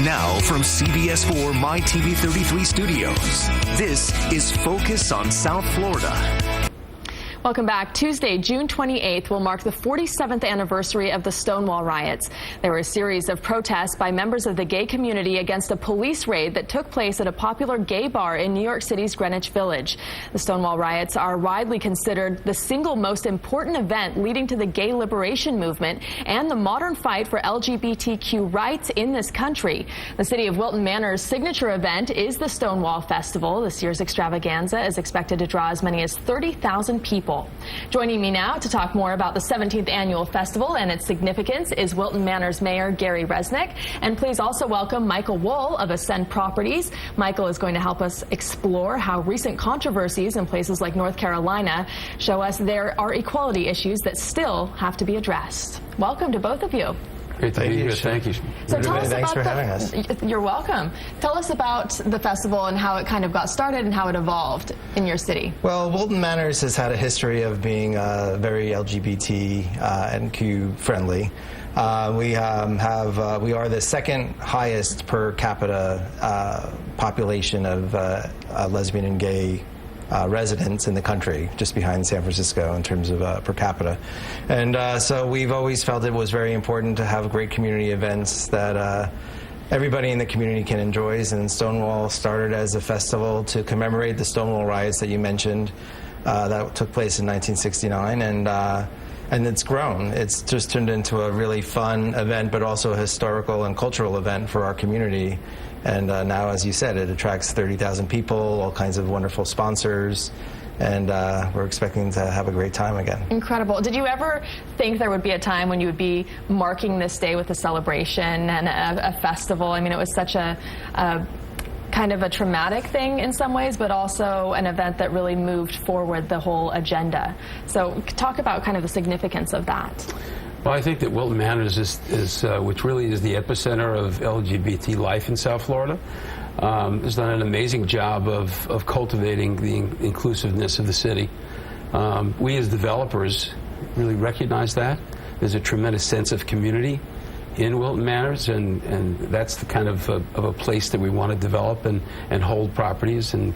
Now from CBS 4 My TV 33 studios, this is Focus on South Florida. Welcome back. Tuesday, June 28th will mark the 47th anniversary of the Stonewall riots. There were a series of protests by members of the gay community against a police raid that took place at a popular gay bar in New York City's Greenwich Village. The Stonewall riots are widely considered the single most important event leading to the gay liberation movement and the modern fight for LGBTQ rights in this country. The city of Wilton Manors' signature event is the Stonewall Festival. This year's extravaganza is expected to draw as many as 30,000 people. Joining me now to talk more about the 17th annual festival and its significance is Wilton Manors Mayor Gary Resnick. And please also welcome Michael Wohl of Ascend Properties. Michael is going to help us explore how recent controversies in places like North Carolina show us there are equality issues that still have to be addressed. Welcome to both of you. Great to be here. Thank you. So tell us Thanks about for having us. You're welcome. Tell us about the festival and how it kind of got started and how it evolved in your city. Well, Wilton Manors has had a history of being very LGBT and Q friendly. We are the second highest per capita population of lesbian and gay residents in the country, just behind San Francisco in terms of per capita. And so we've always felt it was very important to have great community events that everybody in the community can enjoy. And Stonewall started as a festival to commemorate the Stonewall riots that you mentioned that took place in 1969. And it's grown. It's just turned into a really fun event, but also a historical and cultural event for our community. And now, as you said, it attracts 30,000 people, all kinds of wonderful sponsors, and we're expecting to have a great time again. Incredible. Did you ever think there would be a time when you would be marking this day with a celebration and a festival? I mean, it was such a kind of a traumatic thing in some ways, but also an event that really moved forward the whole agenda. So talk about kind of the significance of that. Well, I think that Wilton Manors is which really is the epicenter of LGBT life in South Florida, has done an amazing job of cultivating the inclusiveness of the city. We as developers really recognize that. There's a tremendous sense of community in Wilton Manors, and that's the kind of a place that we want to develop and hold properties and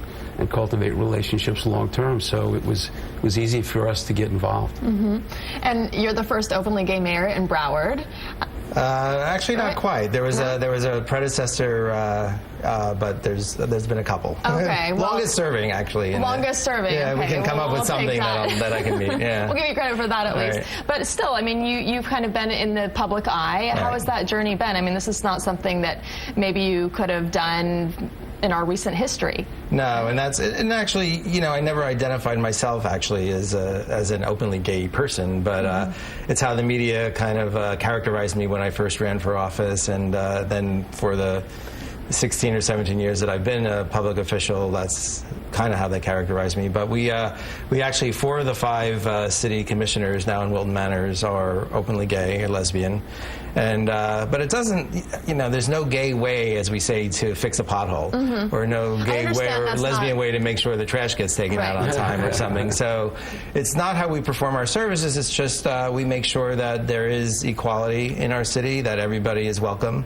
cultivate relationships long term. So it was easy for us to get involved. Mm-hmm. And you're the first openly gay mayor in Broward. Actually, not quite. There was a predecessor, but there's been a couple. Okay. Well, longest serving, actually. Longest serving. Yeah, okay. we can come up with something that I can meet. Yeah. We'll give you credit for that at least. Right. But still, I mean, you've kind of been in the public eye. How has that journey been? I mean, this is not something that maybe you could have done in our recent history. No, and actually, you know, I never identified myself actually as an openly gay person, but it's how the media kind of characterized me when I first ran for office, and then for the 16 or 17 years that I've been a public official, that's kind of how they characterize me. But we actually, 4 of the 5 city commissioners now in Wilton Manors are openly gay or lesbian. And but it doesn't, you know, there's no gay way, as we say, to fix a pothole, or no gay way or lesbian way to make sure the trash gets taken out on time or something. So it's not how we perform our services. It's just we make sure that there is equality in our city, that everybody is welcome.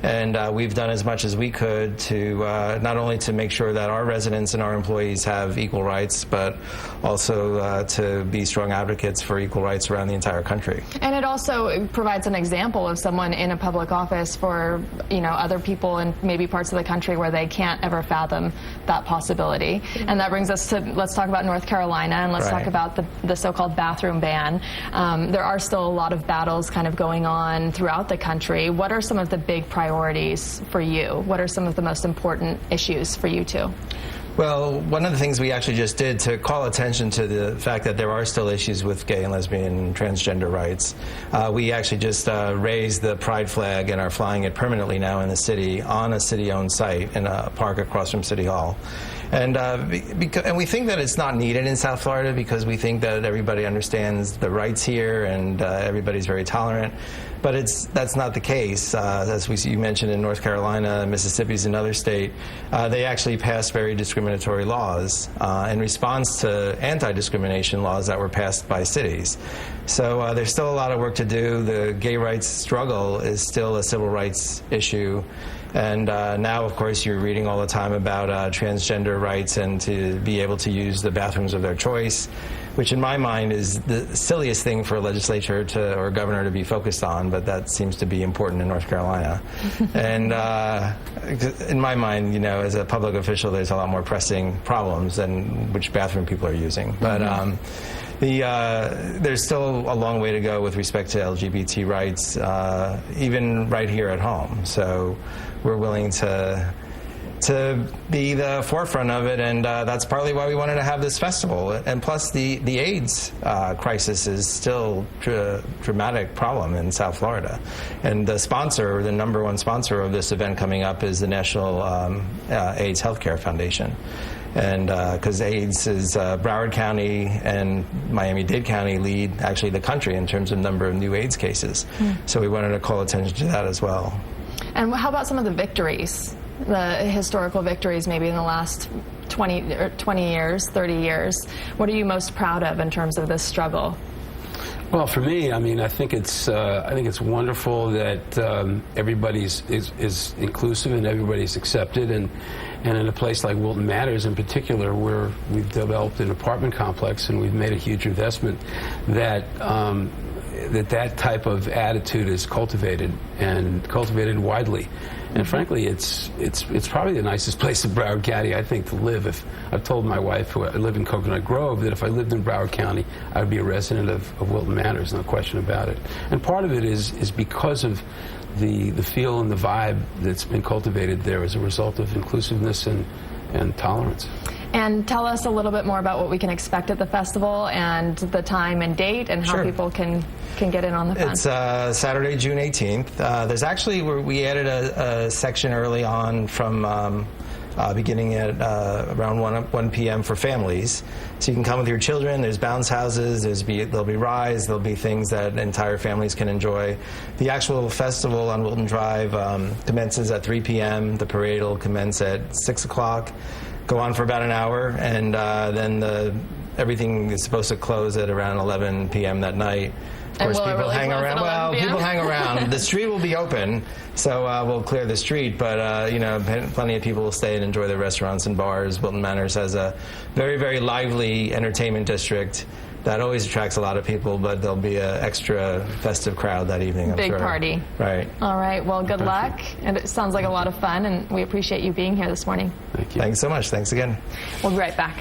And we've done as much as we could to not only to make sure that our residents and our employees have equal rights, but also to be strong advocates for equal rights around the entire country. And it also provides an example of someone in a public office for, you know, other people in maybe parts of the country where they can't ever fathom that possibility. And that brings us to, let's talk about North Carolina, and let's talk about the so-called bathroom ban. There are still a lot of battles kind of going on throughout the country. What are some of the big priorities for you? What are some of the most important issues for you two? Well, one of the things we actually just did to call attention to the fact that there are still issues with gay and lesbian and transgender rights, we actually just raised the pride flag and are flying it permanently now in the city on a city-owned site in a park across from City Hall. And we think that it's not needed in South Florida because we think that everybody understands the rights here and everybody's very tolerant. But that's not the case. As you mentioned, in North Carolina, Mississippi's another state, they actually passed very discriminatory laws in response to anti-discrimination laws that were passed by cities. So there's still a lot of work to do. The gay rights struggle is still a civil rights issue. And now, of course, you're reading all the time about transgender rights and to be able to use the bathrooms of their choice, which in my mind is the silliest thing for a legislature or a governor to be focused on, but that seems to be important in North Carolina. And in my mind, as a public official, there's a lot more pressing problems than which bathroom people are using. But there's still a long way to go with respect to LGBT rights, even right here at home. So we're willing to be the forefront of it, and that's partly why we wanted to have this festival. And plus, the AIDS crisis is still a dramatic problem in South Florida. And the number one sponsor of this event coming up is the National AIDS Healthcare Foundation. And because AIDS is Broward County and Miami-Dade County lead actually the country in terms of number of new AIDS cases. So we wanted to call attention to that as well. And how about some of the victories, the historical victories maybe in the last 20 years, 30 years? What are you most proud of in terms of this struggle? Well, for me, I think it's wonderful that everybody's is inclusive and everybody's accepted, and in a place like Wilton Manors in particular, where we've developed an apartment complex and we've made a huge investment, that that type of attitude is cultivated widely. And frankly, it's probably the nicest place in Broward County, I think, to live. If I've told my wife, who I live in Coconut Grove, that if I lived in Broward County, I would be a resident of Wilton Manors, no question about it. And part of it is because of the feel and the vibe that's been cultivated there as a result of inclusiveness and tolerance. And tell us a little bit more about what we can expect at the festival and the time and date and how people can get in on the fun. It's Saturday, June 18th. There's actually, we added a section early on from beginning at around 1 p.m. for families. So you can come with your children. There's bounce houses. There'll be rides. There'll be things that entire families can enjoy. The actual festival on Wilton Drive commences at 3 p.m. The parade will commence at 6 o'clock. Go on for about an hour, and then everything is supposed to close at around 11 p.m. that night. Of course, people hang around. Well, people hang around. The street will be open, so we'll clear the street. But plenty of people will stay and enjoy the restaurants and bars. Wilton Manors has a very, very lively entertainment district that always attracts a lot of people, but there'll be an extra festive crowd that evening, I'm sure. Big party. Right. All right. Well, good luck. And it sounds like a lot of fun, and we appreciate you being here this morning. Thank you. Thanks so much. Thanks again. We'll be right back.